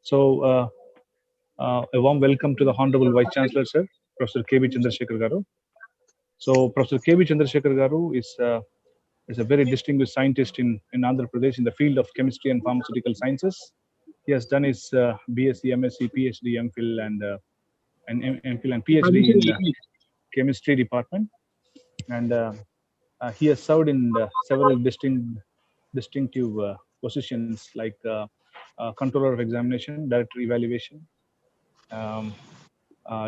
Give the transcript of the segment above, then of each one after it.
So, a warm welcome to the Honorable Vice Chancellor, Sir, Professor K.B. Chandrasekhar Garu. So, Professor K.B. Chandrasekhar Garu is a very distinguished scientist in Andhra Pradesh in the field of chemistry and pharmaceutical sciences. He has done his BSc, MSc, PhD, MPhil, and MPhil and PhD in chemistry department, and he has served in several distinctive positions like controller of examination, director evaluation, um,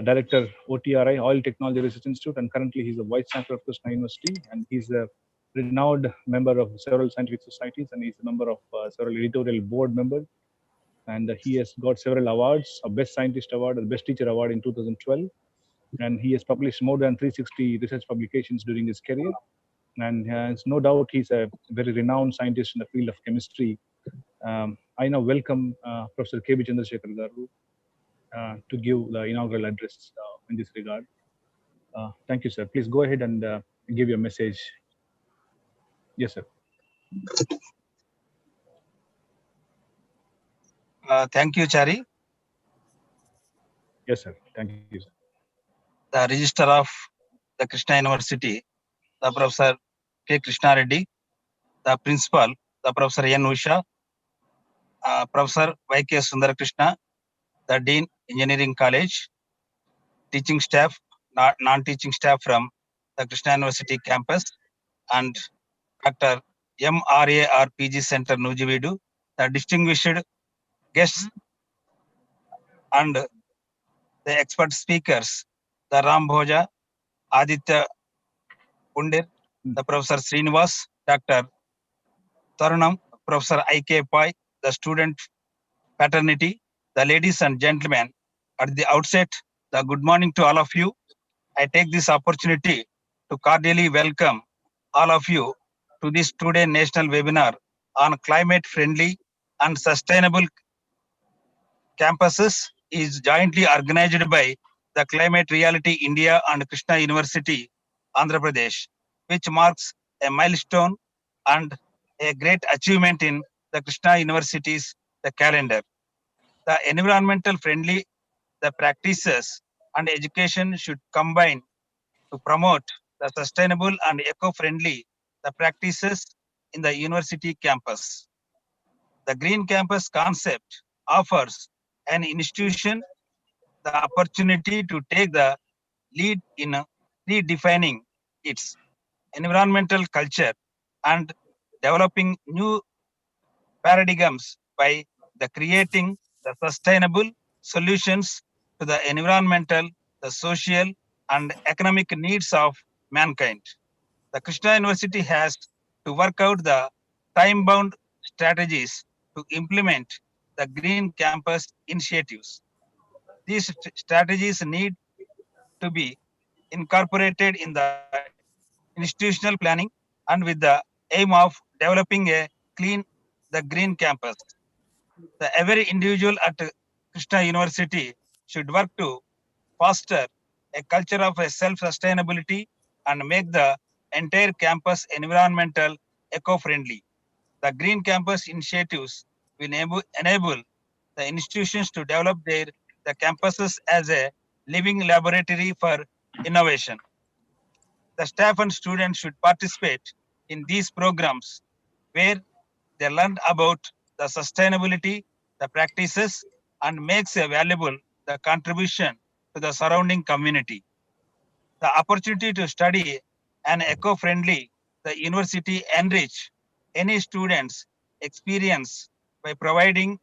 director OTRI, Oil Technology Research Institute, and currently he's the vice chancellor of Krishna University, and he's a renowned member of several scientific societies, and he's a member of several editorial board members. And he has got several awards: a Best Scientist Award, a Best Teacher Award in 2012, and he has published more than 360 research publications during his career. And it's no doubt he's a very renowned scientist in the field of chemistry. I now welcome Professor K.B. Chandrasekhar Garu to give the inaugural address in this regard. Thank you, sir. Please go ahead and give your message. Yes, sir. Thank you, Chari. Yes, sir. Thank you, sir. The Registrar of the Krishna University, the Professor K. Krishna Reddy, the Principal, the Professor N. Usha, Professor Y. K. Sundar Krishna, the Dean, Engineering College, teaching staff, non-teaching staff from the Krishna University campus, and Dr. MRAR PG Center, Nujividu, the distinguished guests and the expert speakers, the Ram Bhoja, Aditya Pundir, the Professor Srinivas, Dr. Tarunam, Professor I.K. Pai, the student fraternity, the ladies and gentlemen. At the outset, the good morning to all of you. I take this opportunity to cordially welcome all of you to this two-day national webinar on climate-friendly and sustainable campuses is jointly organized by the Climate Reality India and Krishna University, Andhra Pradesh, which marks a milestone and a great achievement in the Krishna University's the calendar. The environmental friendly the practices and education should combine to promote the sustainable and eco-friendly the practices in the university campus. The green campus concept offers an institution the opportunity to take the lead in redefining its environmental culture and developing new paradigms by the creating the sustainable solutions to the environmental, the social, and economic needs of mankind. The Krishna University has to work out the time-bound strategies to implement the Green Campus initiatives. These strategies need to be incorporated in the institutional planning and with the aim of developing a clean, the green campus. The every individual at Krishna University should work to foster a culture of a self-sustainability and make the entire campus environmental eco-friendly. The Green Campus initiatives will enable the institutions to develop the campuses as a living laboratory for innovation. The staff and students should participate in these programs where they learn about the sustainability, the practices, and makes a valuable the contribution to the surrounding community. The opportunity to study an eco-friendly the university enrich any students experience by providing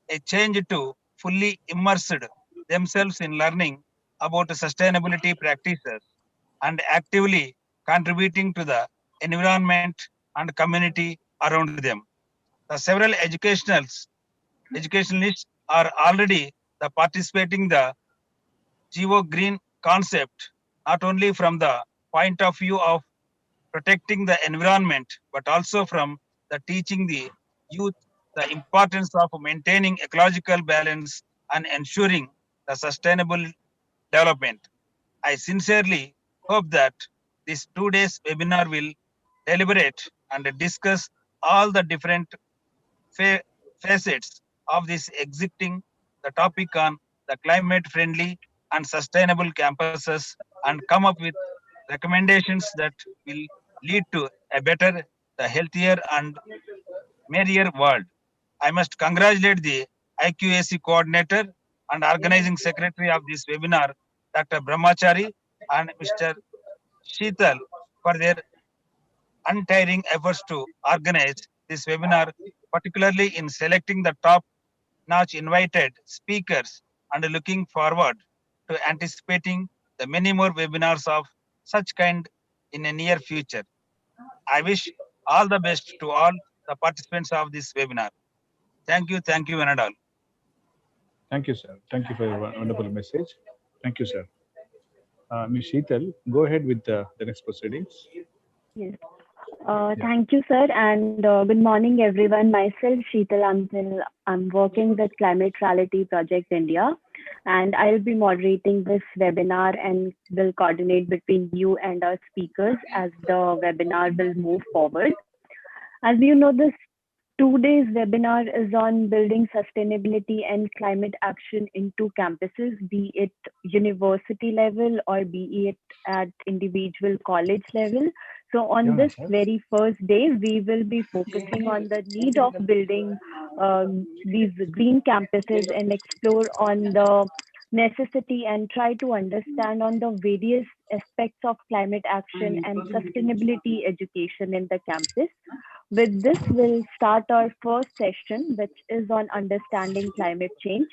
a change to fully immersed themselves in learning about the sustainability practices and actively contributing to the environment and community around them. The several educationalists are already the participating the Geo Green concept, not only from the point of view of protecting the environment, but also from the teaching the youth the importance of maintaining ecological balance and ensuring the sustainable development. I sincerely hope that this 2 days webinar will deliberate and discuss all the different facets of this existing the topic on the climate friendly and sustainable campuses and come up with recommendations that will lead to a better, the healthier and merrier world. I must congratulate the IQAC coordinator and organizing secretary of this webinar, Dr. Brahmachari and Mr. Sheetal, for their untiring efforts to organize this webinar, particularly in selecting the top notch invited speakers and looking forward to anticipating the many more webinars of such kind in a near future. I wish all the best to all the participants of this webinar. Thank you, one and all. Thank you, sir. Thank you for your wonderful message. Thank you, sir. Ms. Sheetal, go ahead with the next proceedings. Yes. Yeah. Thank you, sir, and good morning, everyone. Myself, Sheetal Amtil. I'm working with Climate Reality Project India, and I'll be moderating this webinar and will coordinate between you and our speakers as the webinar will move forward. As you know, this 2 days webinar is on building sustainability and climate action into campuses, be it university level or be it at individual college level. So on this very first day, we will be focusing on the need of building these green campuses and explore on the necessity and try to understand on the various aspects of climate action and sustainability education in the campus. With this, we'll start our first session, which is on understanding climate change.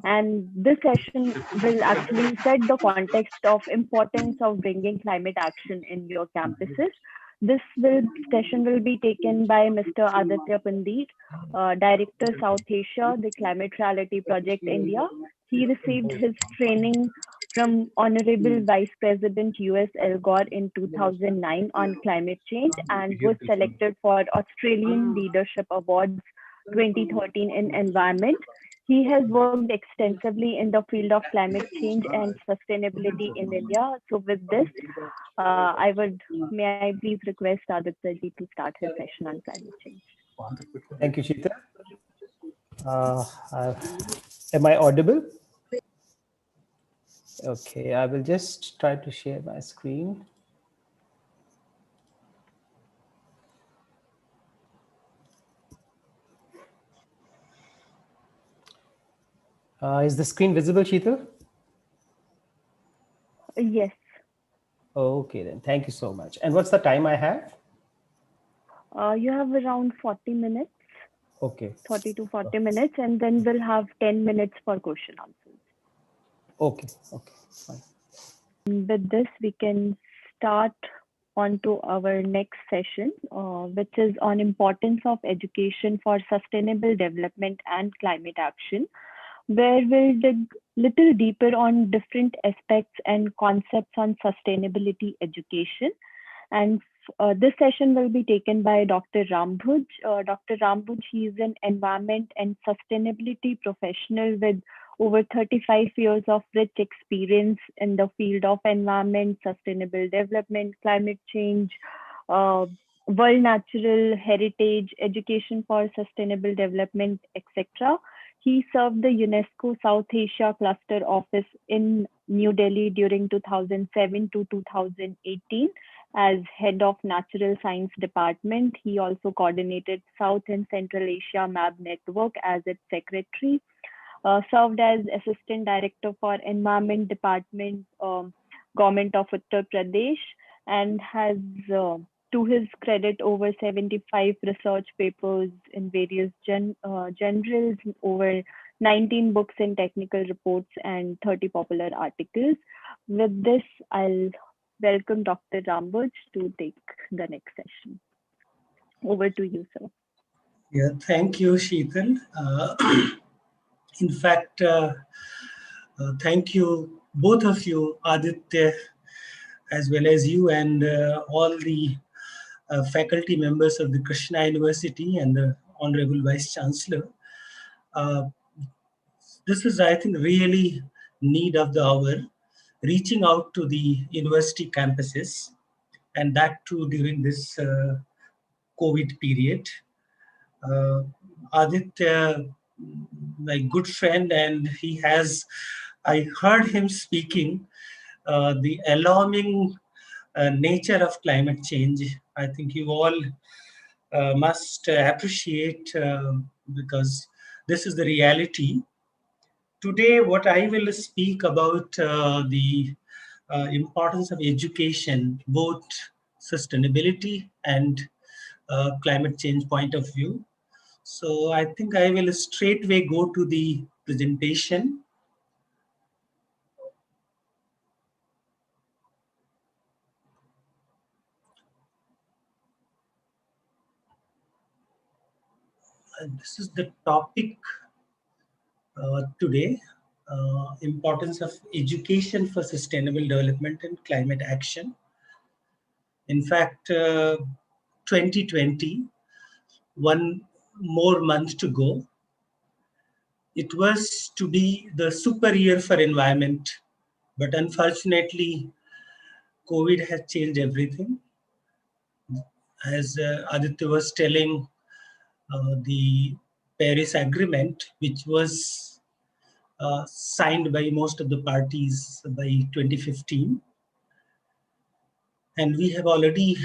And this session will actually set the context of importance of bringing climate action in your campuses. Session will be taken by Mr. Aditya Pandit, Director South Asia, the Climate Reality Project India. He received his training from Honorable Vice President US Al Gore in 2009 on climate change and was selected for Australian Leadership Awards 2013 in environment. He has worked extensively in the field of climate change and sustainability in India. So with this, may I please request Aditya ji to start his session on climate change. Thank you, Sheetal. Am I audible? Okay, I will just try to share my screen. Is the screen visible, Sheetal? Yes. Okay, then. Thank you so much. And what's the time I have? You have around 40 minutes. Okay. 30 to 40 minutes, and then we'll have 10 minutes for question answers. Okay, okay, fine. With this, we can start on to our next session, which is on importance of education for sustainable development and climate action, where we'll dig little deeper on different aspects and concepts on sustainability education. And this session will be taken by Dr. Rambhuj. Dr. Rambhuj, he is an environment and sustainability professional with over 35 years of rich experience in the field of environment, sustainable development, climate change, world natural heritage, education for sustainable development, etc. He served the UNESCO South Asia Cluster Office in New Delhi during 2007 to 2018 as head of Natural Science Department. He also coordinated South and Central Asia MAB Network as its secretary, served as Assistant Director for Environment Department, Government of Uttar Pradesh, and has, to his credit, over 75 research papers in various journals, over 19 books and technical reports, and 30 popular articles. With this, I'll welcome Dr. Rambhuj to take the next session. Over to you, sir. Yeah, thank you, Sheetal. In fact, thank you, both of you, Aditya, as well as you and all the faculty members of the Krishna University and the Honorable Vice Chancellor. This is, I think, really need of the hour, reaching out to the university campuses, and that too during this COVID period. Aditya my good friend, and I heard him speaking the alarming nature of climate change. I think you all must appreciate because this is the reality. Today, what I will speak about the importance of education, both sustainability and climate change point of view. So I think I will straightway go to the presentation. And this is the topic today, importance of education for sustainable development and climate action. In fact, 2020, one more month to go. It was to be the super year for environment, but unfortunately, COVID has changed everything. As Aditya was telling, the Paris Agreement, which was signed by most of the parties by 2015, and we have already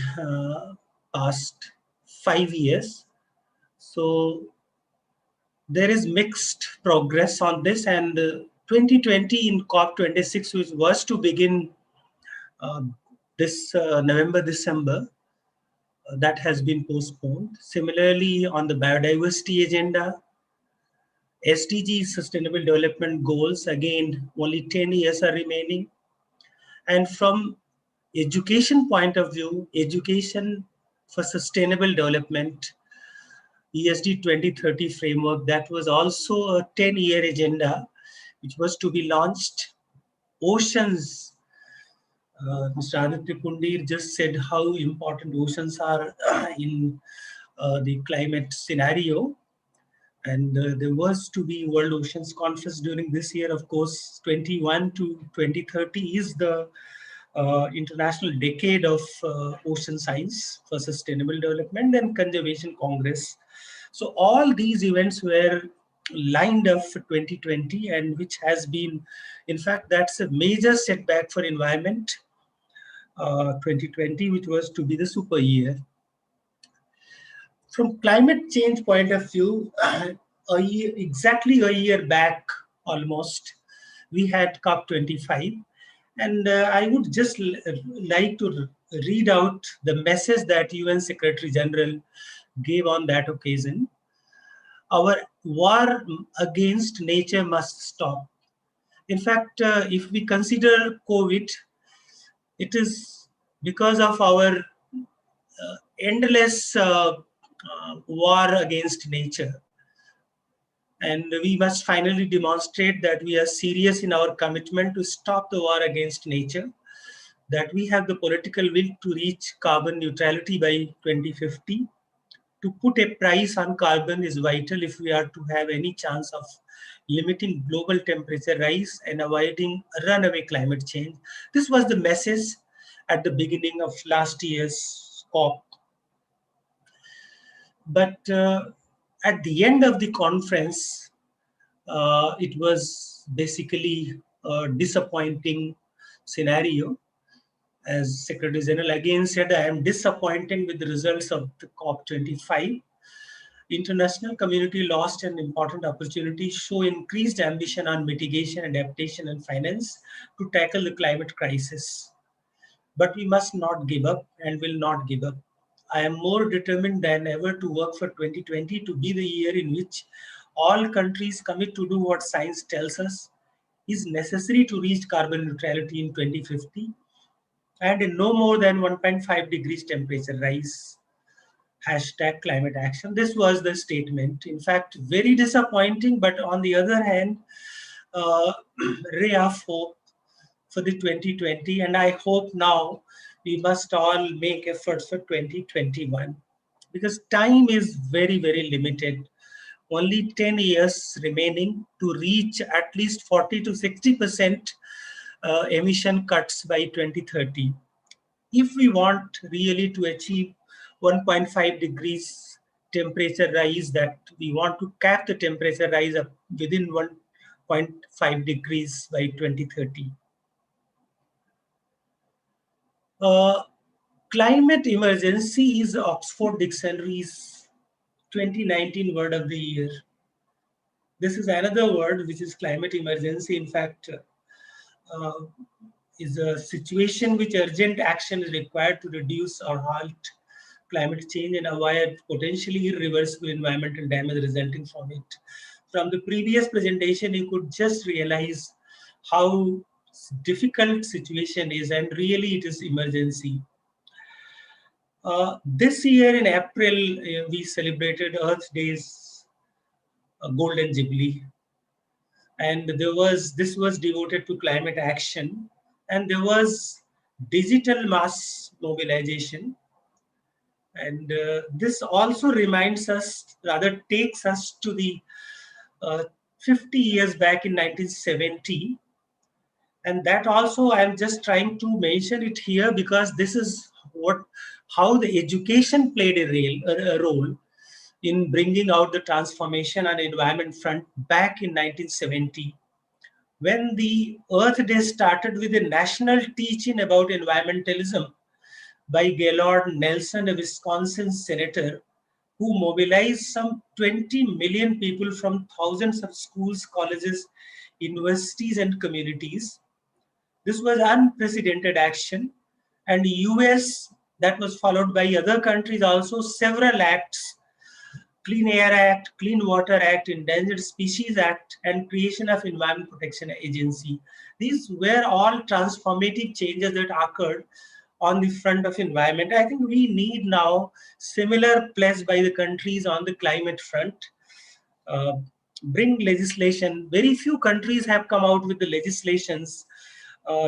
passed 5 years. So there is mixed progress on this, and 2020 in COP26, which was to begin this November, December, that has been postponed. Similarly, on the biodiversity agenda, SDG Sustainable Development Goals, again, only 10 years are remaining. And from education point of view, education for sustainable development, ESD 2030 framework, that was also a 10-year agenda, which was to be launched. Oceans, Mr. Aditya Pundir just said how important oceans are in the climate scenario. And there was to be World Oceans Conference during this year. Of course, 21 to 2030 is the International Decade of Ocean Science for Sustainable Development and Conservation Congress. So all these events were lined up for 2020, and which has been, in fact, that's a major setback for environment, 2020, which was to be the super year. From climate change point of view, exactly a year back almost, we had COP25. And I would just like to read out the message that UN Secretary General gave on that occasion. Our war against nature must stop. In fact, if we consider COVID, it is because of our endless war against nature. And we must finally demonstrate that we are serious in our commitment to stop the war against nature, that we have the political will to reach carbon neutrality by 2050. To put a price on carbon is vital if we are to have any chance of limiting global temperature rise and avoiding runaway climate change. This was the message at the beginning of last year's COP. But at the end of the conference, it was basically a disappointing scenario. As Secretary General again said, I am disappointed with the results of the COP25. International community lost an important opportunity to show increased ambition on mitigation, adaptation, and finance to tackle the climate crisis. But we must not give up and will not give up. I am more determined than ever to work for 2020 to be the year in which all countries commit to do what science tells us is necessary to reach carbon neutrality in 2050 and in no more than 1.5 degrees temperature rise. Hashtag climate action. This was the statement. In fact, very disappointing, but on the other hand, ray of hope for the 2020. And I hope now we must all make efforts for 2021 because time is very, very limited. Only 10 years remaining to reach at least 40 to 60% emission cuts by 2030. If we want really to achieve 1.5 degrees temperature rise, that we want to cap the temperature rise up within 1.5 degrees by 2030. Climate emergency is Oxford Dictionary's 2019 word of the year. This is another word, which is climate emergency. In fact, is a situation which urgent action is required to reduce or halt climate change and avoid potentially irreversible environmental damage resulting from it. From the previous presentation, you could just realize how difficult situation is, and really it is emergency. This year in April, we celebrated Earth Day's Golden Jubilee, and this was devoted to climate action, and there was digital mass mobilization. And this also reminds us, rather takes us to the 50 years back in 1970. And that also, I'm just trying to mention it here because this is how the education played a role in bringing out the transformation on the environment front back in 1970. When the Earth Day started with a national teaching about environmentalism by Gaylord Nelson, a Wisconsin senator, who mobilized some 20 million people from thousands of schools, colleges, universities, and communities. This was unprecedented action, and US, that was followed by other countries also, several acts: Clean Air Act, Clean Water Act, Endangered Species Act, and creation of Environment Protection Agency. These were all transformative changes that occurred on the front of environment. I think we need now similar pledge by the countries on the climate front. Bring legislation. Very few countries have come out with the legislations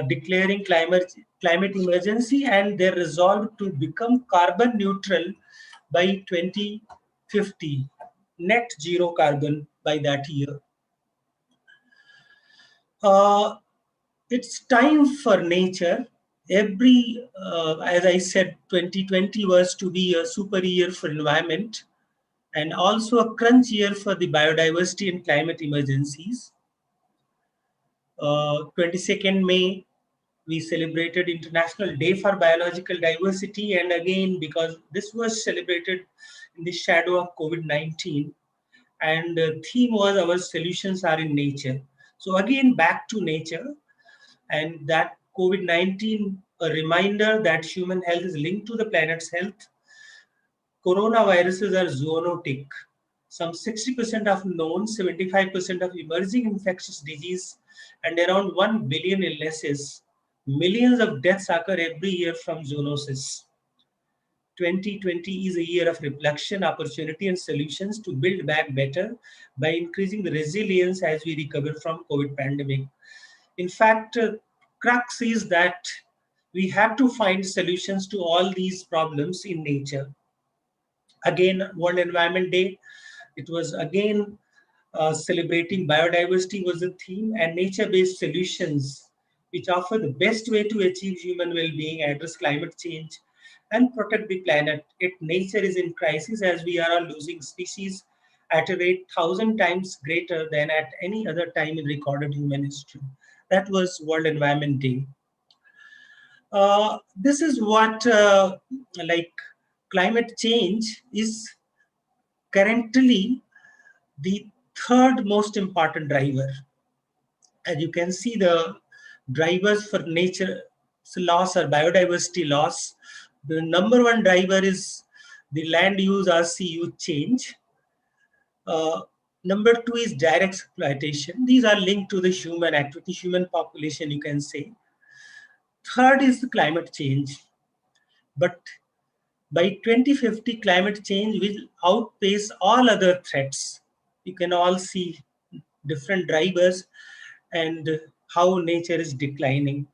declaring climate emergency, and their resolve to become carbon neutral by 2050, net zero carbon by that year. It's time for nature. As I said, 2020 was to be a super year for environment and also a crunch year for the biodiversity and climate emergencies. 22nd May, we celebrated International Day for Biological Diversity, and again, because this was celebrated in the shadow of COVID-19, and the theme was our solutions are in nature. So again, back to nature, and that COVID-19, a reminder that human health is linked to the planet's health. Coronaviruses are zoonotic. Some 60% of known, 75% of emerging infectious disease, and around 1 billion illnesses. Millions of deaths occur every year from zoonosis. 2020 is a year of reflection, opportunity, and solutions to build back better by increasing the resilience as we recover from COVID pandemic. In fact, crux is that we have to find solutions to all these problems in nature. Again, World Environment Day, it was again celebrating biodiversity was the theme, and nature-based solutions which offer the best way to achieve human well-being, address climate change, and protect the planet. Nature is in crisis as we are all losing species at a rate 1,000 times greater than at any other time in recorded human history. That was World Environment Day. This is what climate change is currently the third most important driver. As you can see, the drivers for nature loss or biodiversity loss, the number one driver is the land use or CU change. Number two is direct exploitation. These are linked to the human activity, human population, you can say. Third is the climate change. But by 2050, climate change will outpace all other threats. You can all see different drivers and how nature is declining.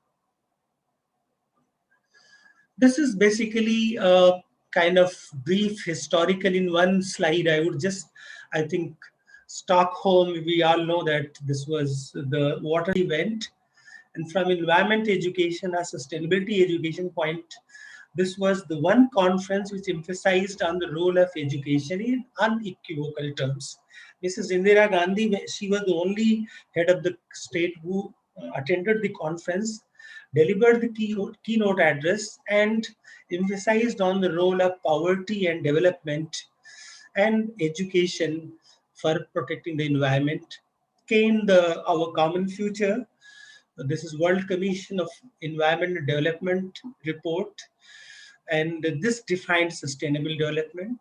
This is basically a kind of brief historical in one slide. I think Stockholm, we all know that this was the water event. And from environment education or sustainability education point This was the one conference which emphasized on the role of education in unequivocal terms. Mrs. Indira Gandhi, she was the only head of the state who attended the conference, delivered the keynote address, and emphasized on the role of poverty and development and education for protecting the environment. Came our common future. This is World Commission of Environment and Development report, and this defined sustainable development.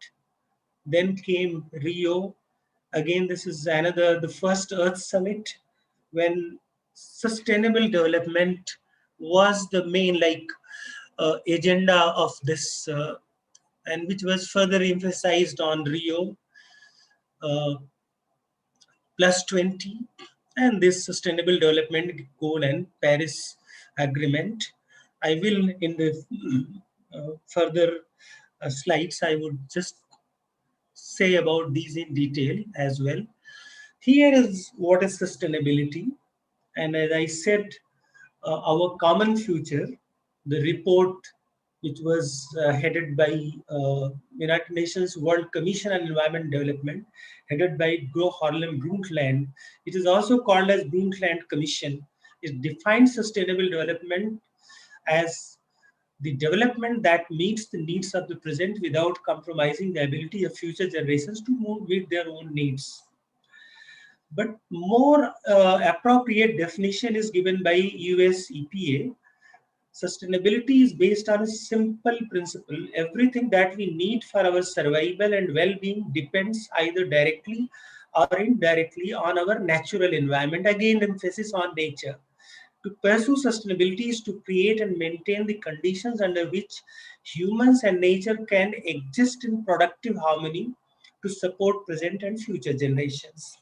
Then came Rio. Again, this is the first Earth Summit, when sustainable development was the main agenda of this, and which was further emphasized on Rio uh, plus 20, and this sustainable development goal and Paris agreement. I will, in the further slides, I would just say about these in detail as well. Here is what is sustainability. And as I said, our common future, the report which was headed by United Nations World Commission on Environment Development, headed by Gro Harlem Brundtland. It is also called as Brundtland Commission. It defines sustainable development as the development that meets the needs of the present without compromising the ability of future generations to meet their own needs. But more appropriate definition is given by US EPA. Sustainability is based on a simple principle. Everything that we need for our survival and well-being depends either directly or indirectly on our natural environment. Again, emphasis on nature. To pursue sustainability is to create and maintain the conditions under which humans and nature can exist in productive harmony to support present and future generations.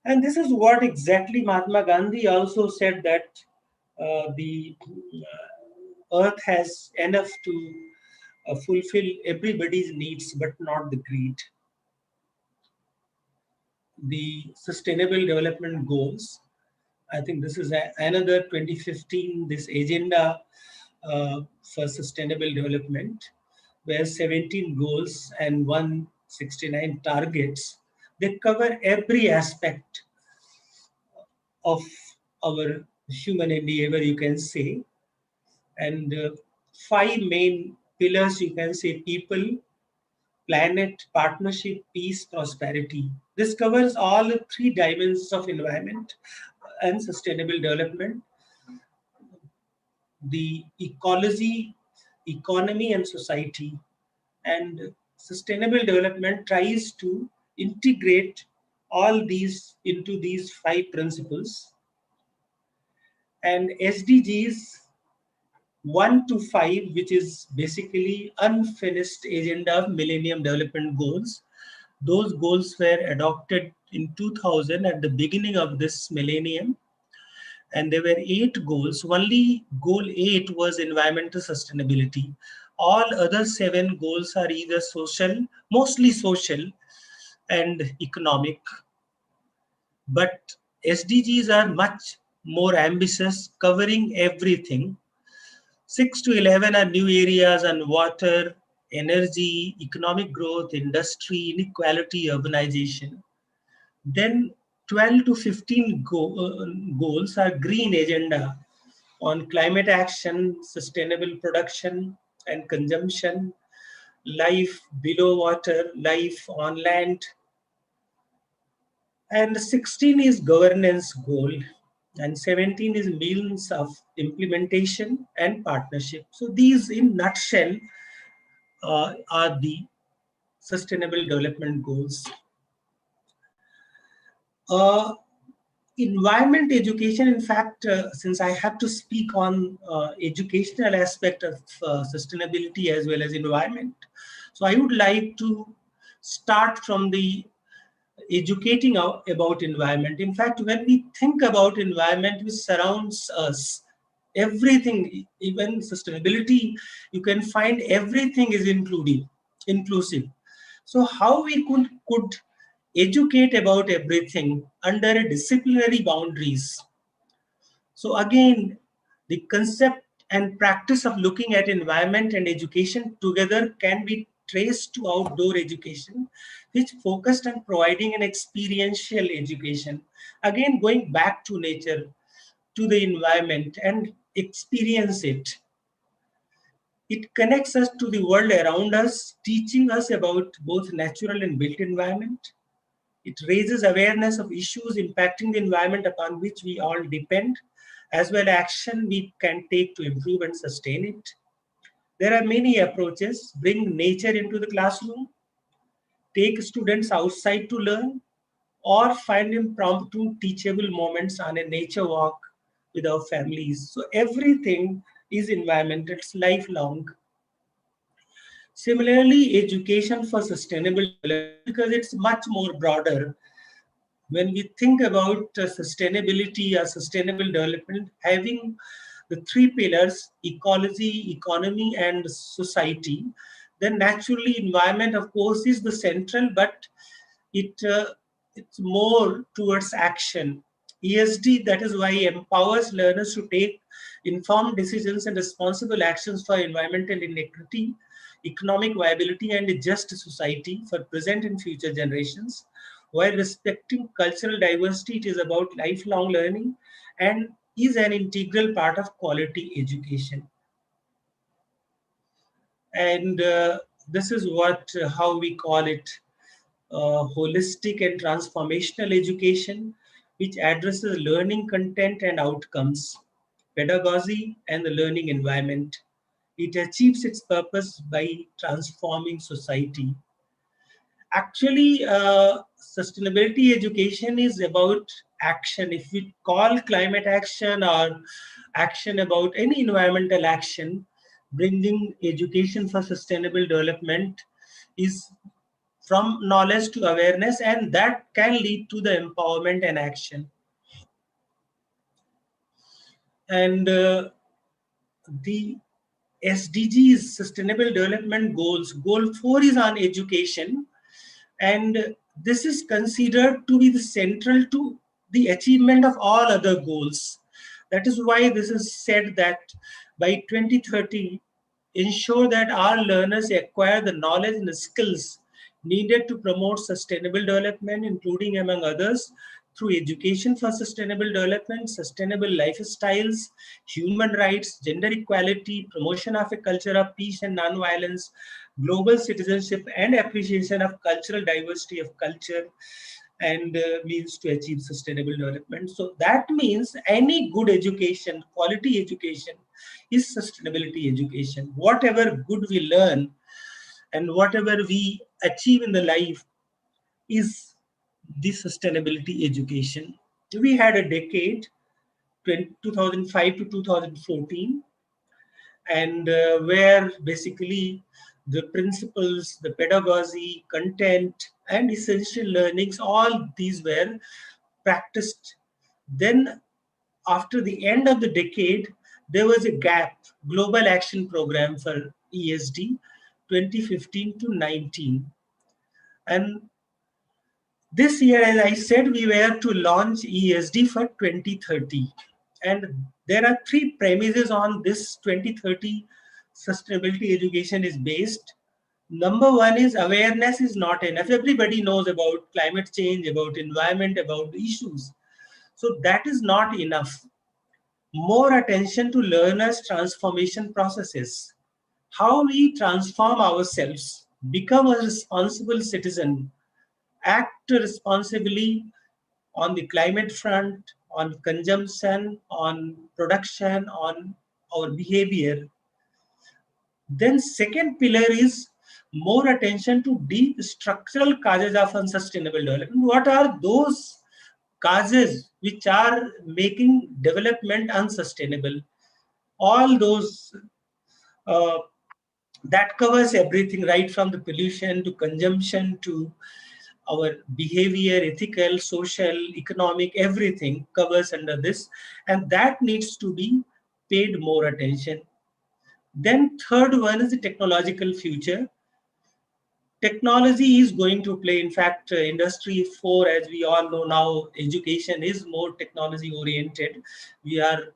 And this is what exactly Mahatma Gandhi also said, that the earth has enough to fulfill everybody's needs, but not the greed. The Sustainable Development Goals, I think this is another 2015, this agenda for sustainable development, where 17 goals and 169 targets, they cover every aspect of our human endeavor, you can say. And 5 main pillars, you can say: people, planet, partnership, peace, prosperity. This covers all the 3 dimensions of environment and sustainable development: the ecology, economy, and society. And sustainable development tries to integrate all these into these 5 principles. And SDGs 1 to 5, which is basically unfinished agenda of Millennium Development Goals. Those goals were adopted in 2000 at the beginning of this millennium. And there were 8 goals. Only goal 8 was environmental sustainability. All other 7 goals are either social, mostly social and economic. But SDGs are much more ambitious, covering everything. 6 to 11 are new areas on water, energy, economic growth, industry, inequality, urbanization. Then 12 to 15 goals are green agenda on climate action, sustainable production and consumption, life below water, life on land. And 16 is governance goal, and 17 is means of implementation and partnership. So these, in nutshell, are the sustainable development goals. Environment education, in fact, since I have to speak on educational aspect of sustainability as well as environment, so I would like to start from the educating about environment. In fact, when we think about environment which surrounds us, everything, even sustainability, you can find everything is inclusive. So how we could educate about everything under disciplinary boundaries? So again, the concept and practice of looking at environment and education together can be traced to outdoor education, which focused on providing an experiential education. Again, going back to nature, to the environment and experience it. It connects us to the world around us, teaching us about both natural and built environment. It raises awareness of issues impacting the environment upon which we all depend, as well as action we can take to improve and sustain it. There are many approaches. Bring nature into the classroom, take students outside to learn, or find impromptu teachable moments on a nature walk with our families. So everything is environmental, it's lifelong. Similarly, education for sustainable development, because it's much more broader. When we think about sustainability or sustainable development, having the three pillars, ecology, economy, and society, then naturally environment, of course, is the central, but it it's more towards action. ESD, that is why, empowers learners to take informed decisions and responsible actions for environmental inequity, economic viability, and a just society for present and future generations. While respecting cultural diversity, it is about lifelong learning and is an integral part of quality education. And this is how we call it, holistic and transformational education, which addresses learning content and outcomes, pedagogy, and the learning environment. It achieves its purpose by transforming society. Actually, sustainability education is about action. If we call climate action or action about any environmental action, bringing education for sustainable development is from knowledge to awareness, and that can lead to the empowerment and action. And the SDGs, Sustainable Development Goals, Goal 4 is on education, and this is considered to be the central to the achievement of all other goals. That is why this is said that by 2030, ensure that our learners acquire the knowledge and the skills needed to promote sustainable development, including, among others, through education for sustainable development, sustainable lifestyles, human rights, gender equality, promotion of a culture of peace and non-violence, global citizenship, and appreciation of cultural diversity of culture, and means to achieve sustainable development. So that means any good education, quality education, is sustainability education. Whatever good we learn and whatever we achieve in the life is the sustainability education. We had a decade, 2005 to 2014, and where basically the principles, the pedagogy, content, and essential learnings, all these were practiced. Then, after the end of the decade, there was a gap, Global Action Program for ESD, 2015 to 19. And this year, as I said, we were to launch ESD for 2030. And there are three premises on this 2030 sustainability education is based. Number one is awareness is not enough. Everybody knows about climate change, about environment, about the issues. So that is not enough. More attention to learners' transformation processes. How we transform ourselves, become a responsible citizen, act responsibly on the climate front, on consumption, on production, on our behavior. Then second pillar is more attention to deep structural causes of unsustainable development. What are those causes which are making development unsustainable? All those uh, that covers everything, right from the pollution to consumption to our behavior, ethical, social, economic, everything covers under this, and that needs to be paid more attention. Then third one is the technological future. Technology is going to play, in fact, industry 4, as we all know now, education is more technology oriented. We are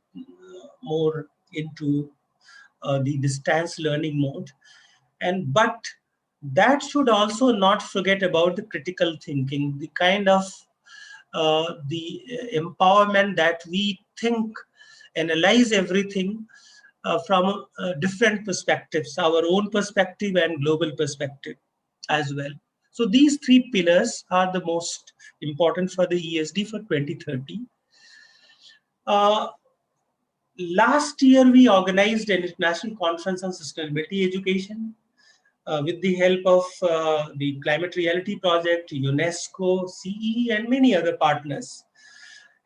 more into the distance learning mode. But that should also not forget about the critical thinking, the kind of the empowerment that we think, analyze everything from different perspectives, our own perspective and global perspective as well. So these three pillars are the most important for the ESD for 2030. Last year, we organized an international conference on sustainability education with the help of the Climate Reality Project, UNESCO, CE, and many other partners.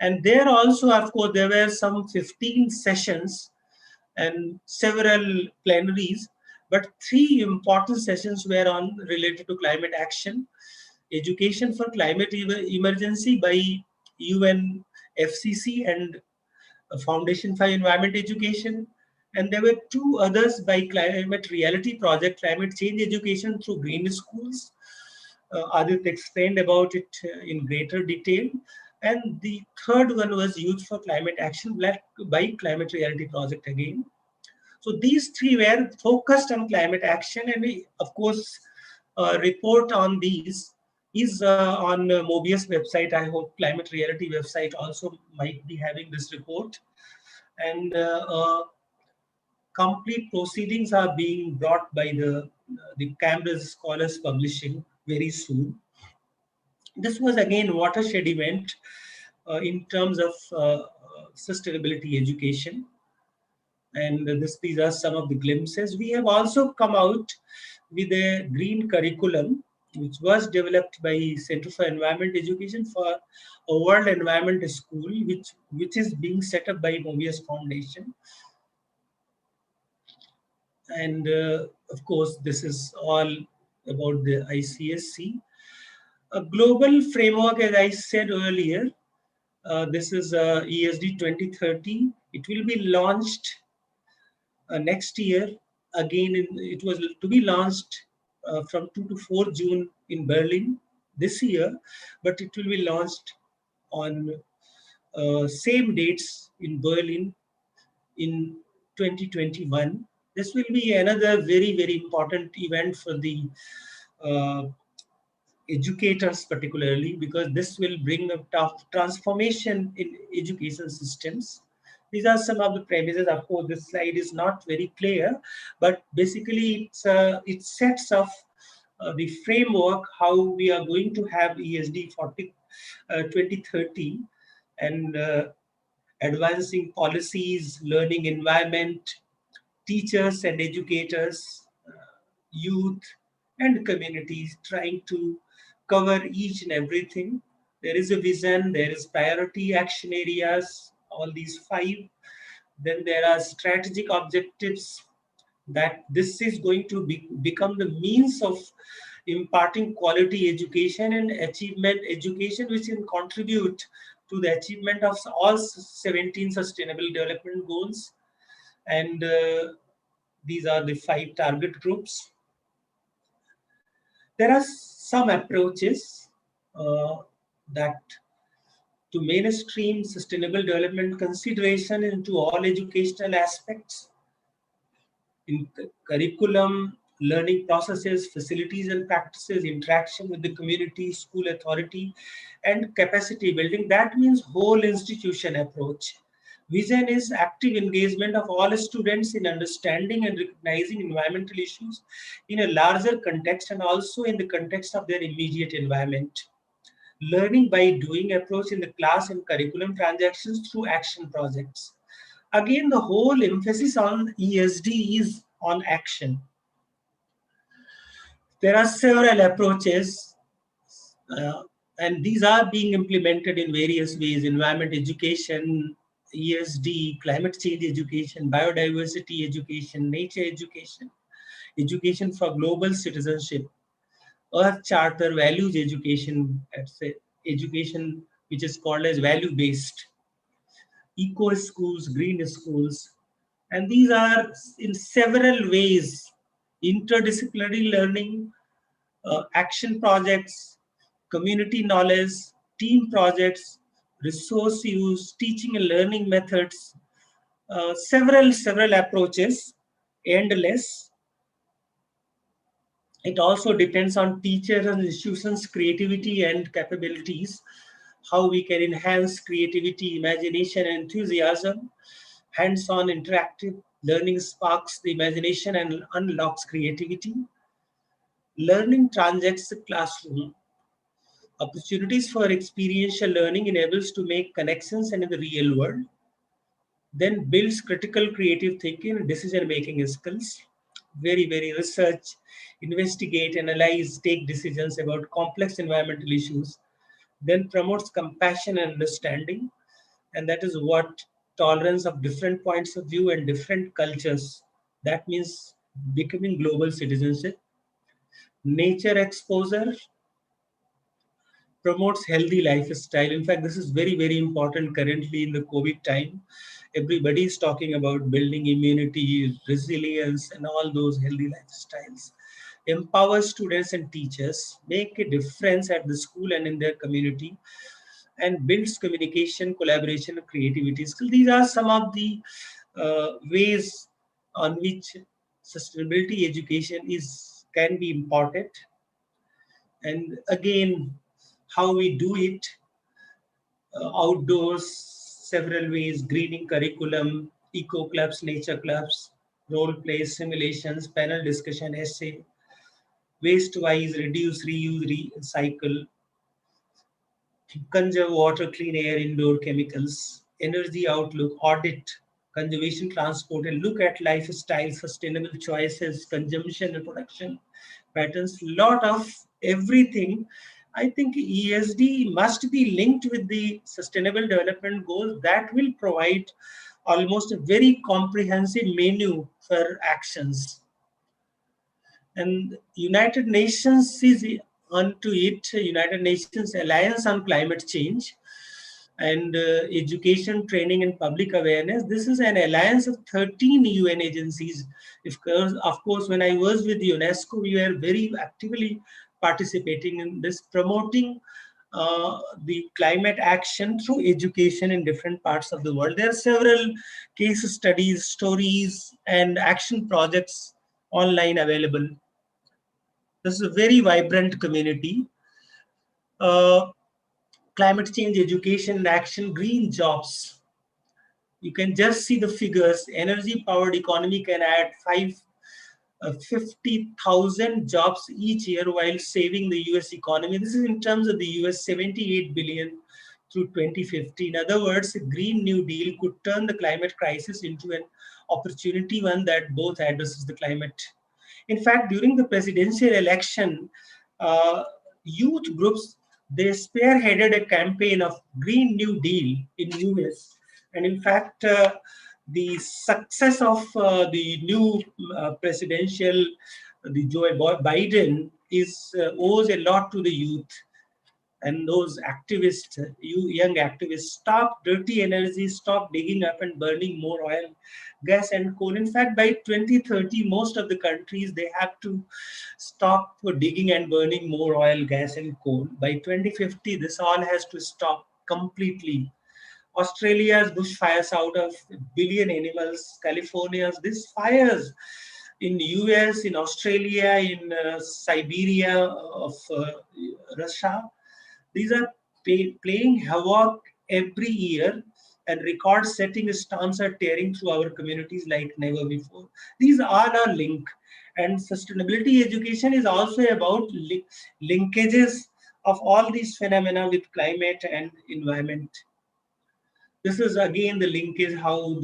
And there also, of course, there were some 15 sessions and several plenaries, but three important sessions were on related to climate action, education for climate emergency by UNFCCC and Foundation for Environment Education. And there were two others by Climate Reality Project, Climate Change Education through Green Schools. Adit explained about it in greater detail. And the third one was Youth for Climate Action by Climate Reality Project again. So these three were focused on climate action, and we, of course, report on these is on Mobius website. I hope Climate Reality website also might be having this report. And complete proceedings are being brought by the Cambridge Scholars Publishing very soon. This was again watershed event in terms of sustainability education. And these are some of the glimpses. We have also come out with a green curriculum, which was developed by Center for Environment Education for a World Environment School, which is being set up by Mobius Foundation. And of course, this is all about the ICSC. A global framework, as I said earlier, this is ESD 2030. It will be launched next year. Again, it was to be launched from 2 to 4 June in Berlin this year, but it will be launched on same dates in Berlin in 2021. This will be another very, very important event for the educators particularly, because this will bring a tough transformation in education systems. These are some of the premises. Of course, this slide is not very clear, but basically it sets up the framework how we are going to have ESD 2030 and advancing policies, learning environment, teachers and educators, youth and communities, trying to cover each and everything. There is a vision, there is priority action areas, all these 5. Then there are strategic objectives that this is going to become the means of imparting quality education and achievement education, which can contribute to the achievement of all 17 sustainable development goals. And these are the 5 target groups. There are some approaches that to mainstream sustainable development consideration into all educational aspects in curriculum, learning processes, facilities and practices, interaction with the community, school authority, and capacity building. That means whole institution approach. Vision is active engagement of all students in understanding and recognizing environmental issues in a larger context and also in the context of their immediate environment. Learning by doing approach in the class and curriculum transactions through action projects. Again, the whole emphasis on ESD is on action. There are several approaches and these are being implemented in various ways: environment education, ESD, climate change education, biodiversity education, nature education, education for global citizenship, Earth Charter, values education, education which is called as value-based, eco schools, green schools. And these are in several ways: interdisciplinary learning, action projects, community knowledge, team projects, resource use, teaching and learning methods, several approaches. endless. It also depends on teachers and institutions' creativity and capabilities, how we can enhance creativity, imagination, and enthusiasm. Hands-on interactive learning sparks the imagination and unlocks creativity. Learning transcends the classroom. Opportunities for experiential learning enables to make connections in the real world, then builds critical creative thinking and decision making skills. Very research, investigate, analyze, take decisions about complex environmental issues, then promotes compassion and understanding. And that is what tolerance of different points of view and different cultures. That means becoming global citizenship. Nature exposure promotes healthy lifestyle. In fact, this is very important currently in the COVID time. Everybody is talking about building immunity, resilience, and all those healthy lifestyles. Empower students and teachers, make a difference at the school and in their community, and builds communication, collaboration, and creativity skills. These are some of the ways on which sustainability education can be imparted. And again, how we do it, outdoors, several ways: greening curriculum, eco clubs, nature clubs, role plays, simulations, panel discussion, essay, waste wise, reduce, reuse, recycle, conserve water, clean air, indoor chemicals, energy outlook, audit, conservation, transport, and look at lifestyle, sustainable choices, consumption and production patterns, lot of everything. I think ESD must be linked with the sustainable development goals. That will provide almost a very comprehensive menu for actions. And United Nations is onto it, United Nations Alliance on Climate Change and education, training, and public awareness. This is an alliance of 13 UN agencies. Of course, when I was with UNESCO, we were very actively participating in this, promoting the climate action through education in different parts of the world. There are several case studies, stories, and action projects online available. This is a very vibrant community. Uh, Climate change, education, and action, green jobs. You can just see the figures. Energy powered economy can add 50,000 jobs each year while saving the US economy. This is in terms of the US 78 billion through 2050. In other words, a Green New Deal could turn the climate crisis into an opportunity, one that both addresses the climate. In fact, during the presidential election, youth groups, they spearheaded a campaign of Green New Deal in US. And in fact, the success of the new presidential, the Joe Biden, owes a lot to the youth. And those activists, young activists, stop dirty energy, stop digging up and burning more oil, gas, and coal. In fact, by 2030, most of the countries, they have to stop digging and burning more oil, gas, and coal. By 2050, this all has to stop completely. Australia's bushfires, out of a billion animals. California's, these fires in US, in Australia, in Siberia of Russia. These are playing havoc every year, and record-setting storms are tearing through our communities like never before. These all are linked. And sustainability education is also about linkages of all these phenomena with climate and environment. This is again the linkage, how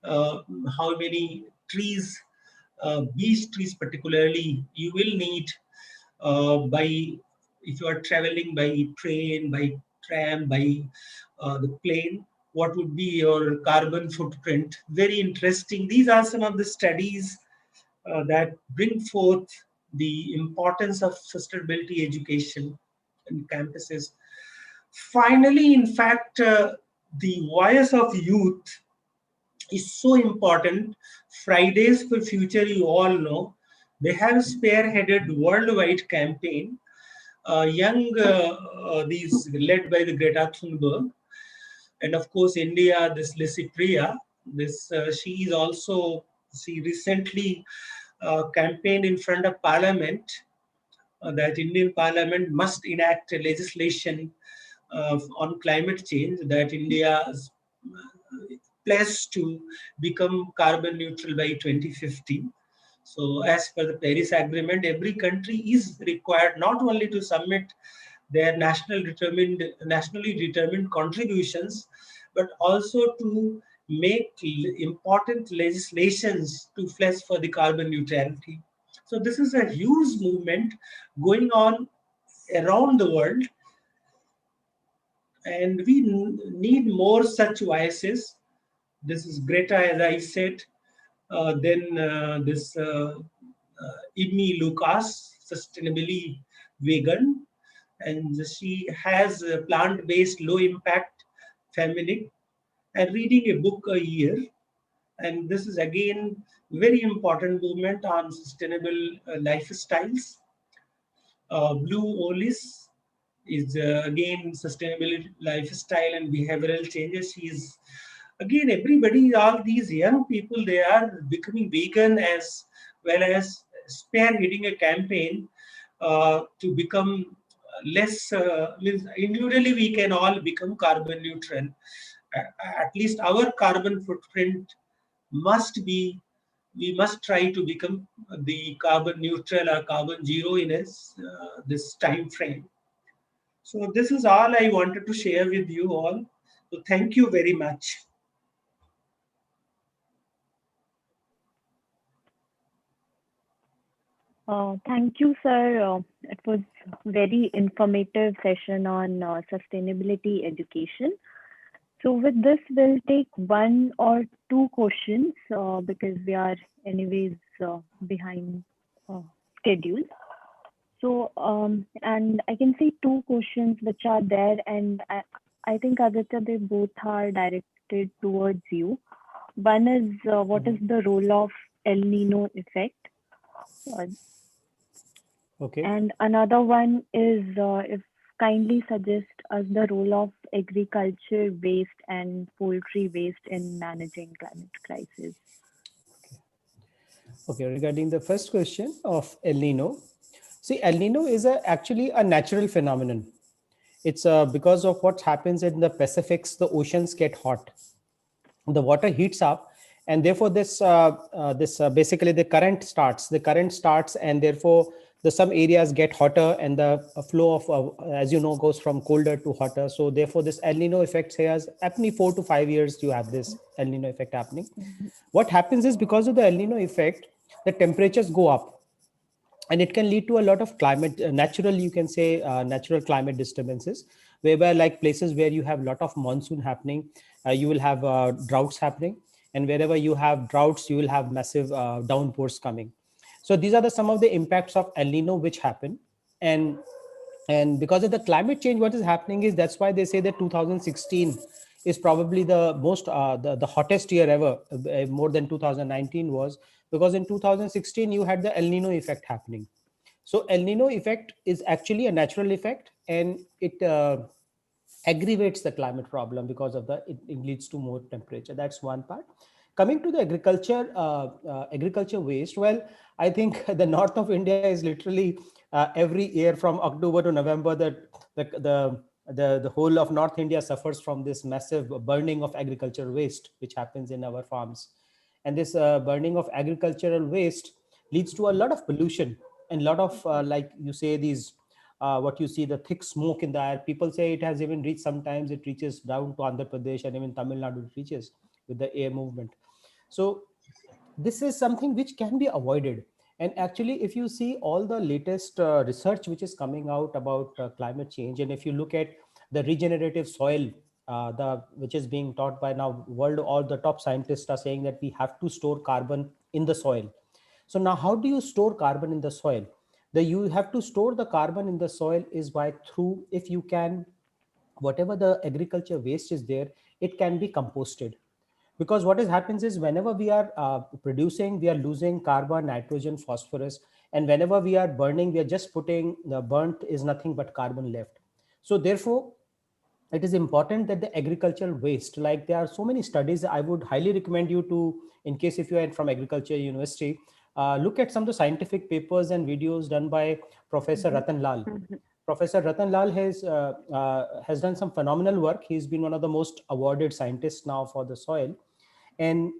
many trees, beech trees particularly, you will need by, if you are traveling by train, by tram, by the plane, what would be your carbon footprint. Very interesting. These are some of the studies that bring forth the importance of sustainability education in campuses. Finally, in fact, the voice of youth is so important. Fridays for Future, you all know, they have spearheaded worldwide campaign. These led by the Greta Thunberg, and of course India, this Lissy Priya. She is also She recently campaigned in front of Parliament that Indian Parliament must enact a legislation on climate change, that India's pledge to become carbon neutral by 2050. So, as per the Paris Agreement, every country is required not only to submit their nationally determined contributions, but also to make important legislations to pledge for the carbon neutrality. So this is a huge movement going on around the world, and we need more such voices. This is Greta, as I said. Then this Imi Lucas, sustainably vegan, and she has a plant-based, low-impact feminine, and reading a book a year. And this is again very important movement on sustainable lifestyles. Blue Olis is again sustainable lifestyle and behavioral changes. He's again everybody, all these young people, they are becoming vegan as well as spearheading a campaign to become less. Individually, we can all become carbon neutral. At least our carbon footprint must be, we must try to become the carbon neutral or carbon zero in this time frame. So this is all I wanted to share with you all. So thank you very much. Thank you, sir. It was very informative session on sustainability education. So with this, we'll take one or two questions because we are anyways behind schedule. So, and I can see two questions which are there, and I think Aditya, they both are directed towards you. One is what is the role of El Nino effect? Okay. And another one is if kindly suggest us the role of agriculture waste and poultry waste in managing climate crisis. Okay, regarding the first question of El Nino, see, El Nino is actually a natural phenomenon. It's because of what happens in the Pacifics, the oceans get hot, the water heats up, and therefore this basically the current starts, and therefore some areas get hotter, and the flow of as you know, goes from colder to hotter. So therefore this El Nino effect here, happening 4 to 5 years you have this El Nino effect happening. What happens is, because of the El Nino effect, the temperatures go up, and it can lead to a lot of climate natural, you can say, natural climate disturbances, whereby like places where you have a lot of monsoon happening, you will have droughts happening, and wherever you have droughts, you will have massive downpours coming. So these are some of the impacts of El Nino which happen. And because of the climate change, what is happening is, that's why they say that 2016 is probably the most the hottest year ever, more than 2019 was, because in 2016 you had the El Nino effect happening. So El Nino effect is actually a natural effect, and it aggravates the climate problem because of it leads to more temperature. That's one part. Coming to the agriculture waste, well, I think the north of India is literally every year from October to November, the whole of North India suffers from this massive burning of agricultural waste which happens in our farms. And this burning of agricultural waste leads to a lot of pollution, and a lot of like you say, these what you see, the thick smoke in the air. People say it has even reached, sometimes it reaches down to Andhra Pradesh, and even Tamil Nadu it reaches with the air movement. So this is something which can be avoided. And actually, if you see all the latest research which is coming out about climate change, and if you look at the regenerative soil, which is being taught by now world, all the top scientists are saying that we have to store carbon in the soil. So now, how do you store carbon in the soil? You have to store the carbon in the soil is by through, if you can, whatever the agriculture waste is there, it can be composted. Because what is happens is, whenever we are producing, we are losing carbon, nitrogen, phosphorus, and whenever we are burning, we are just putting, the burnt is nothing but carbon left. So therefore, it is important that the agricultural waste, like there are so many studies, I would highly recommend you to, in case if you are from agriculture university, look at some of the scientific papers and videos done by Professor Mhm. Ratan Lal. Mhm. Professor Ratan Lal has done some phenomenal work. He's been one of the most awarded scientists now for the soil, and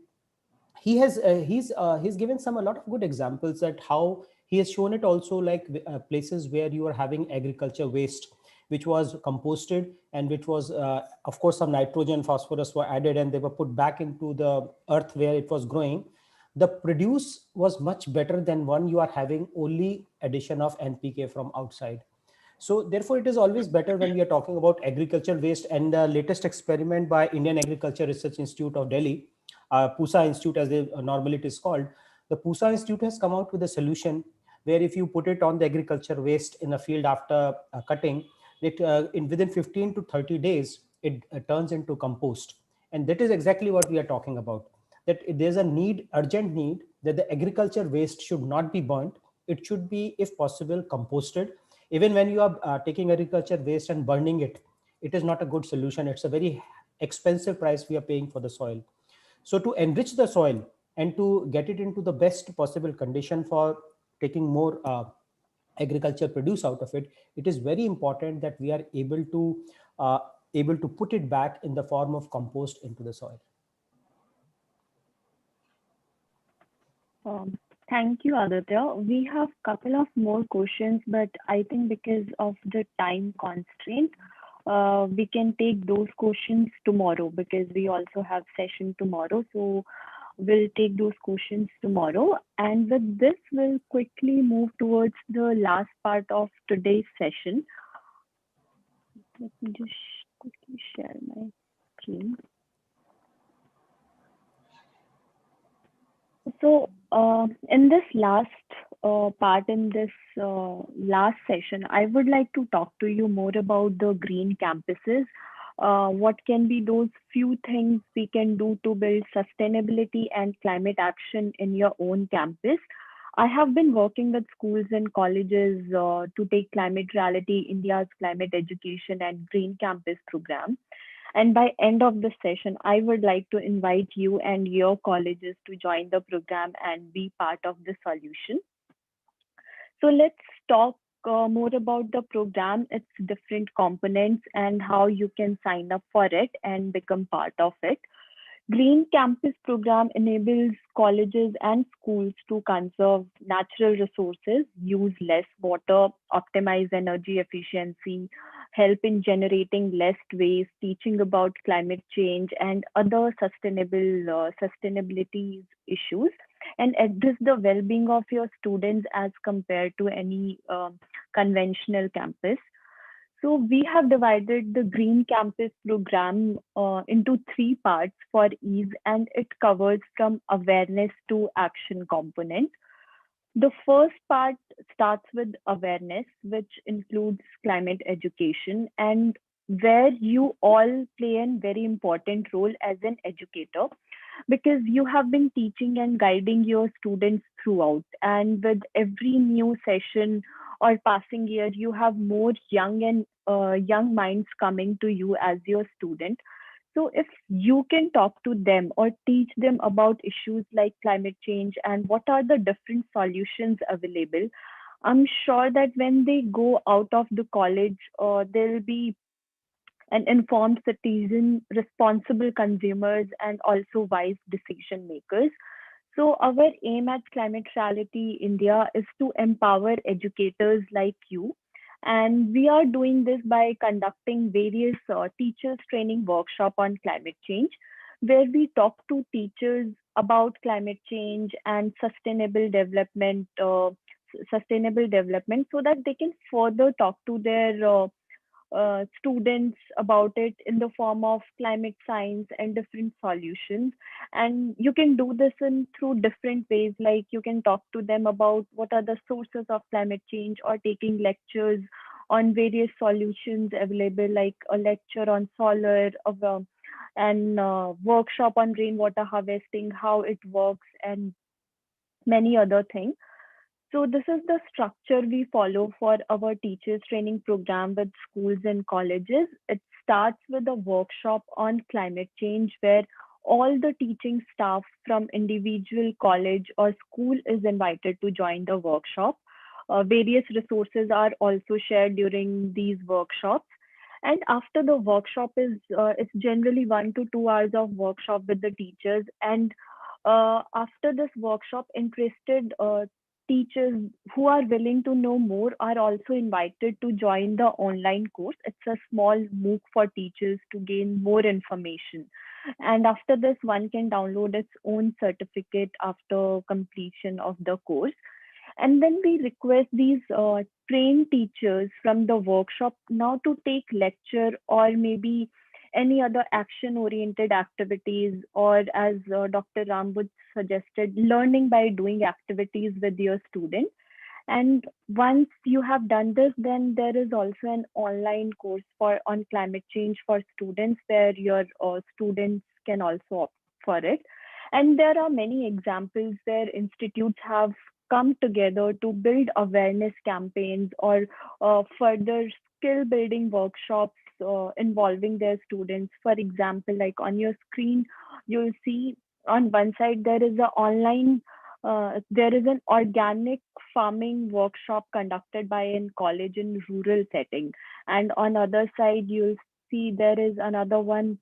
he's given some a lot of good examples that how he has shown it also, like places where you are having agriculture waste which was composted, and which was of course some nitrogen, phosphorus were added, and they were put back into the earth where it was growing. The produce was much better than one you are having only addition of NPK from outside. So therefore, it is always better when we are talking about agricultural waste. And the latest experiment by Indian Agriculture Research Institute of Delhi, PUSA Institute as they normally it is called, the PUSA Institute has come out with a solution where if you put it on the agriculture waste in a field after cutting, it in within 15 to 30 days, it turns into compost. And that is exactly what we are talking about. That there's a need, urgent need, that the agriculture waste should not be burnt. It should be, if possible, composted. Even when you are taking agriculture waste and burning it, it is not a good solution. It's a very expensive price we are paying for the soil. So to enrich the soil and to get it into the best possible condition for taking more agriculture produce out of it, it is very important that we are uh, able to put it back in the form of compost into the soil. Um, Thank you, Aditya. We have couple of more questions, but I think because of the time constraint, we can take those questions tomorrow because we also have session tomorrow. So we'll take those questions tomorrow. And with this, we'll quickly move towards the last part of today's session. Let me just quickly share my screen. So, in this last part, in this last session, I would like to talk to you more about the green campuses. What can be those few things we can do to build sustainability and climate action in your own campus? I have been working with schools and colleges to take climate reality, India's climate education and green campus program. And by end of the session, I would like to invite you and your colleges to join the program and be part of the solution. So let's talk more about the program, its different components, and how you can sign up for it and become part of it. Green Campus program enables colleges and schools to conserve natural resources, use less water, optimize energy efficiency, help in generating less waste, teaching about climate change and other sustainability issues, and address the well-being of your students as compared to any conventional campus. So we have divided the Green Campus program into three parts for ease, and it covers from awareness to action component. The first part starts with awareness, which includes climate education, and where you all play a very important role as an educator because you have been teaching and guiding your students throughout. And with every new session or passing year, you have more young minds coming to you as your student. So if you can talk to them or teach them about issues like climate change and what are the different solutions available, I'm sure that when they go out of the college, they'll be an informed citizen, responsible consumers, and also wise decision makers. So, our aim at Climate Reality India is to empower educators like you. And we are doing this by conducting various teachers training workshop on climate change, where we talk to teachers about climate change and sustainable development so that they can further talk to their students about it in the form of climate science and different solutions. And you can do this in through different ways, like you can talk to them about what are the sources of climate change or taking lectures on various solutions available, like a lecture on solar and workshop on rainwater harvesting, how it works, and many other things. So this is the structure we follow for our teachers training program with schools and colleges. It starts with a workshop on climate change where all the teaching staff from individual college or school is invited to join the workshop. Various resources are also shared during these workshops. And after the workshop it's generally 1 to 2 hours of workshop with the teachers. And after this workshop, interested teachers who are willing to know more are also invited to join the online course. It's a small MOOC for teachers to gain more information. And after this, one can download its own certificate after completion of the course. And then we request these trained teachers from the workshop now to take lecture or maybe any other action oriented activities, or as Dr. Rambut suggested, learning by doing activities with your students. And once you have done this, then there is also an online course for on climate change for students where your students can also opt for it. And there are many examples where institutes have come together to build awareness campaigns or further skill building workshops involving their students. For example, like on your screen, you'll see on one side there is an organic farming workshop conducted by a college in rural setting, and on other side you'll see there is another one.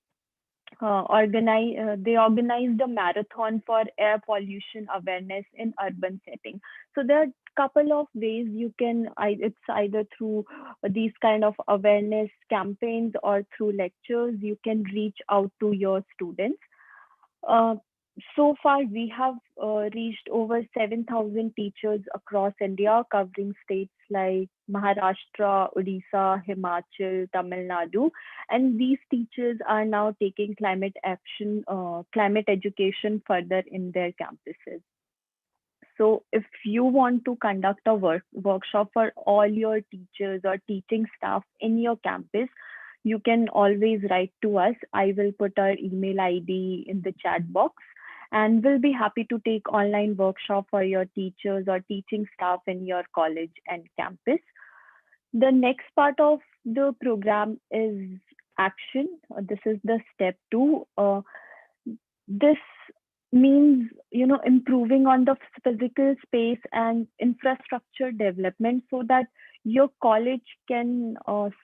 They organized a marathon for air pollution awareness in urban setting. So there are couple of ways you can, it's either through these kind of awareness campaigns or through lectures, you can reach out to your students. Uh, so far, we have reached over 7,000 teachers across India, covering states like Maharashtra, Odisha, Himachal, Tamil Nadu. And these teachers are now taking climate education further in their campuses. So if you want to conduct a workshop for all your teachers or teaching staff in your campus, you can always write to us. I will put our email ID in the chat box, and we'll be happy to take online workshop for your teachers or teaching staff in your college and campus. The next part of the program is action. This is the step 2. This means improving on the physical space and infrastructure development so that your college can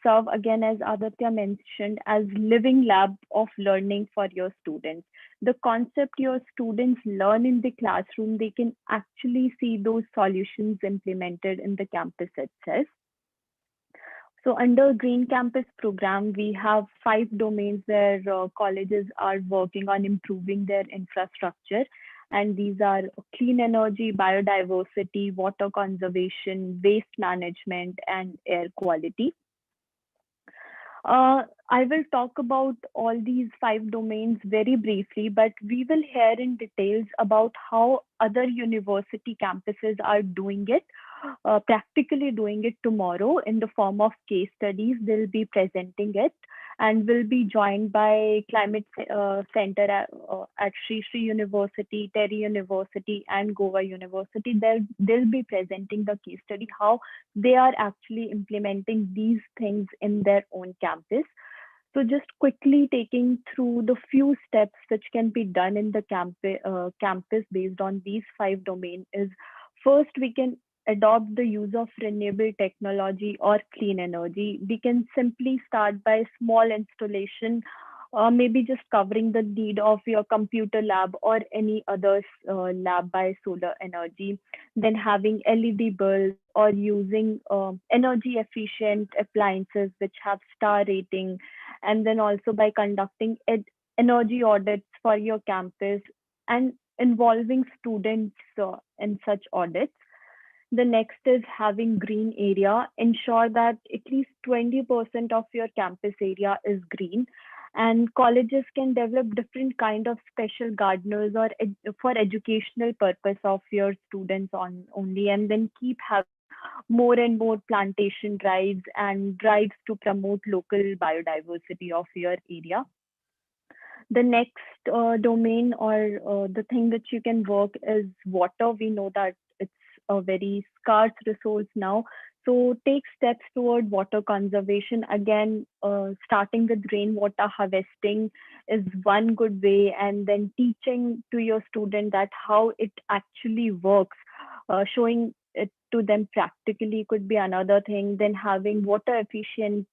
serve, again, as Aditya mentioned, as living lab of learning for your students. The concept your students learn in the classroom, they can actually see those solutions implemented in the campus itself. So under Green Campus program, we have 5 domains where colleges are working on improving their infrastructure. And these are clean energy, biodiversity, water conservation, waste management, and air quality. I will talk about all these 5 domains very briefly, but we will hear in details about how other university campuses are doing it, practically doing it tomorrow in the form of case studies. They'll be presenting it, and will be joined by Climate Center at Sri Sri University, Terry University, and Goa University. They'll be presenting the case study, how they are actually implementing these things in their own campus. So just quickly taking through the few steps which can be done in the campus based on these 5 domains is, first, we can adopt the use of renewable technology or clean energy. We can simply start by small installation, maybe just covering the need of your computer lab or any other lab by solar energy. Then having LED bulbs or using energy efficient appliances which have star rating. And then also by conducting energy audits for your campus and involving students in such audits. The next is having green area. Ensure that at least 20% of your campus area is green. And colleges can develop different kind of special gardeners or for educational purpose of your students only, and then keep having more and more plantation drives and drives to promote local biodiversity of your area. The next domain or the thing that you can work is water. We know that it's a very scarce resource now. So take steps toward water conservation. Again, starting with rainwater harvesting is one good way, and then teaching to your student that how it actually works, showing it to them practically could be another thing. Then having water efficient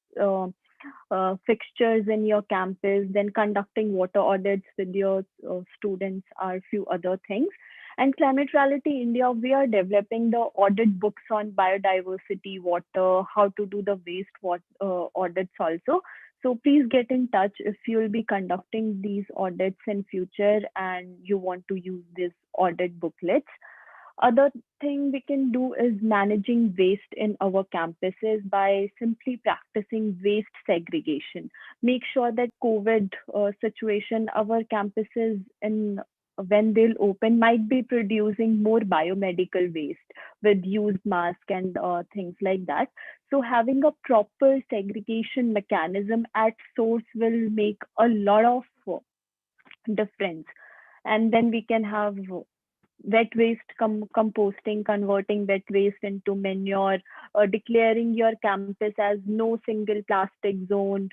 fixtures in your campus, then conducting water audits with your students are few other things. And Climate Reality India, we are developing the audit books on biodiversity, water, how to do the waste audits also. So please get in touch if you'll be conducting these audits in future and you want to use these audit booklets. Other thing we can do is managing waste in our campuses by simply practicing waste segregation. Make sure that COVID situation, our campuses in when they'll open might be producing more biomedical waste with used mask and things like that. So having a proper segregation mechanism at source will make a lot of difference. And then we can have wet waste composting, converting wet waste into manure, declaring your campus as no single plastic zone,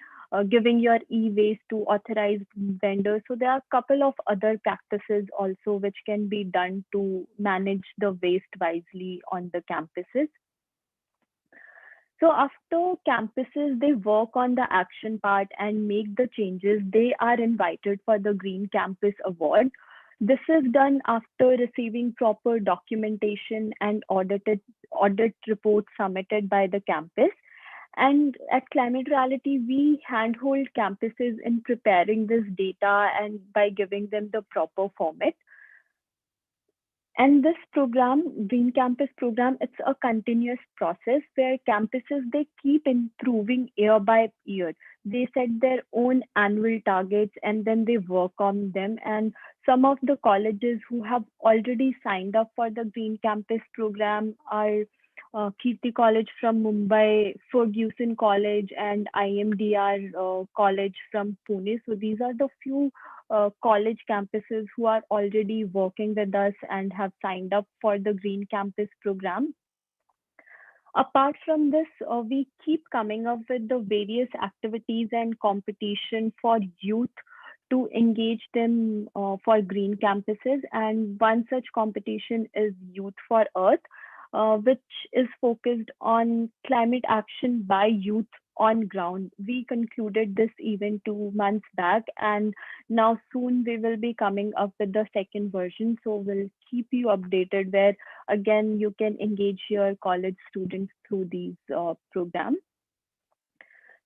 giving your e-waste to authorized vendors. So there are a couple of other practices also which can be done to manage the waste wisely on the campuses. So after campuses, they work on the action part and make the changes. They are invited for the Green Campus Award. This is done after receiving proper documentation and audit reports submitted by the campus. And at Climate Reality, we handhold campuses in preparing this data and by giving them the proper format. And this program, Green Campus program, it's a continuous process where campuses, they keep improving year by year. They set their own annual targets and then they work on them. And some of the colleges who have already signed up for the Green Campus program are Kirti College from Mumbai, Ferguson College, and IMDR College from Pune. So these are the few college campuses who are already working with us and have signed up for the Green Campus program. Apart from this, we keep coming up with the various activities and competition for youth to engage them for green campuses. And one such competition is Youth for Earth, which is focused on climate action by youth on ground. We concluded this event 2 months back, and now soon we will be coming up with the second version. So we'll keep you updated where again you can engage your college students through these programs.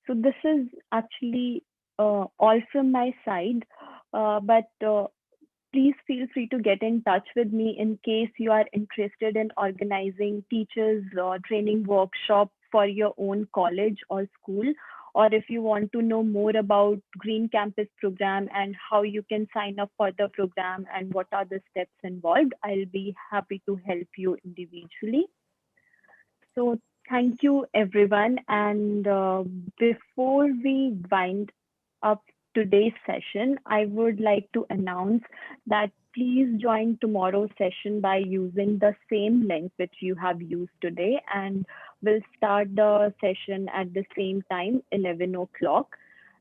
So this is actually all from my side, but please feel free to get in touch with me in case you are interested in organizing teachers training workshop for your own college or school, or if you want to know more about Green Campus program and how you can sign up for the program and what are the steps involved, I'll be happy to help you individually. So thank you everyone. And before we wind up today's session, I would like to announce that please join tomorrow's session by using the same link which you have used today, and we'll start the session at the same time, 11 o'clock.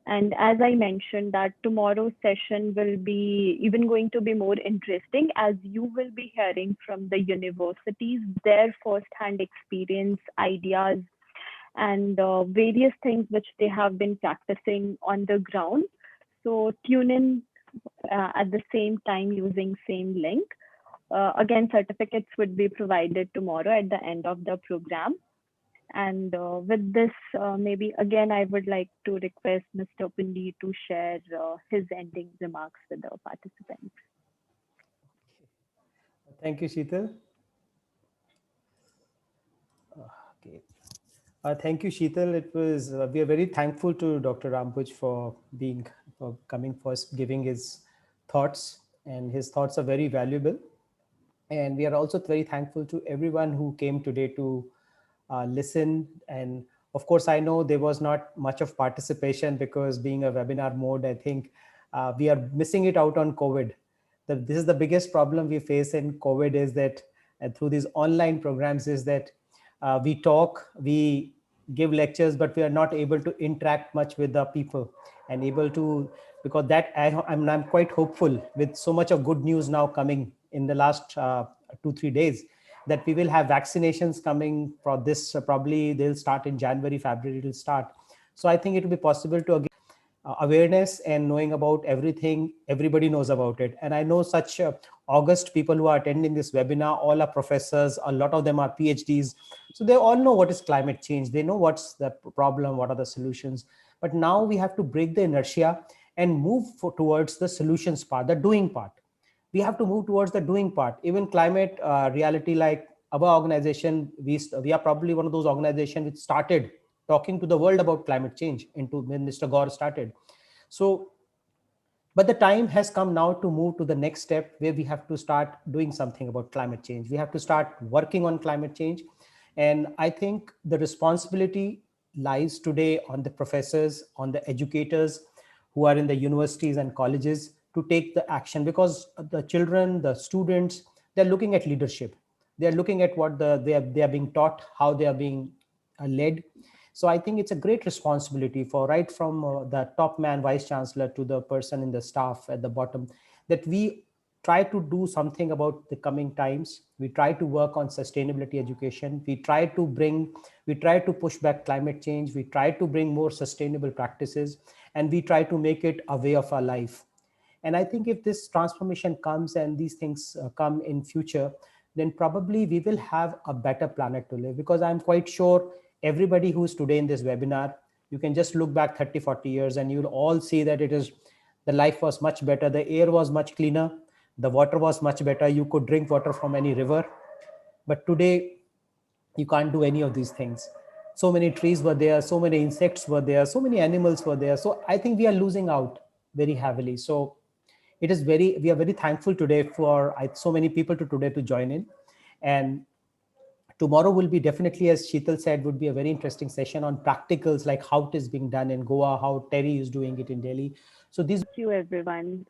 And as I mentioned that tomorrow's session will be even going to be more interesting as you will be hearing from the universities, their first-hand experience, ideas, and various things which they have been practicing on the ground. So tune in at the same time using same link. Again, certificates would be provided tomorrow at the end of the program. And with this, maybe again, I would like to request Mr. Pindi to share his ending remarks with the participants. Thank you, Sheetal. Okay. Thank you, Sheetal. It was we are very thankful to Dr. Rampuj for coming first, giving his thoughts, and his thoughts are very valuable. And we are also very thankful to everyone who came today to listen. And of course, I know there was not much of participation because being a webinar mode, I think we are missing it out on COVID. This is the biggest problem we face in COVID is that through these online programs is that We talk, we give lectures, but we are not able to interact much with the people and able to, because that I'm quite hopeful with so much of good news now coming in the last 2-3 days, that we will have vaccinations coming for this. Probably they'll start in January, February, it'll start. So I think it will be possible to again awareness and knowing about everything. Everybody knows about it. And I know such August people who are attending this webinar, all are professors, a lot of them are PhDs. So they all know what is climate change. They know what's the problem, what are the solutions. But now we have to break the inertia and move towards the solutions part, the doing part. We have to move towards the doing part. Even climate reality, like our organization, we are probably one of those organizations which started talking to the world about climate change into when Mr. Gore started. So, but the time has come now to move to the next step where we have to start doing something about climate change. We have to start working on climate change. And I think the responsibility lies today on the professors, on the educators who are in the universities and colleges to take the action, because the children, the students, they're looking at leadership. They're looking at what they are being taught, how they are being led. So I think it's a great responsibility for right from the top man, vice chancellor, to the person in the staff at the bottom, that we try to do something about the coming times. We try to work on sustainability education. We try to push back climate change. We try to bring more sustainable practices, and we try to make it a way of our life. And I think if this transformation comes and these things come in future, then probably we will have a better planet to live. Because I'm quite sure everybody who's today in this webinar, you can just look back 30-40 years and you'll all see that the life was much better. The air was much cleaner. The water was much better. You could drink water from any river. But today, you can't do any of these things. So many trees were there, so many insects were there, so many animals were there. So I think we are losing out very heavily. So we are very thankful today for so many people today to join in. And tomorrow will be definitely, as Sheetal said, would be a very interesting session on practicals, like how it is being done in Goa, how Terry is doing it in Delhi. So these Thank you, everyone.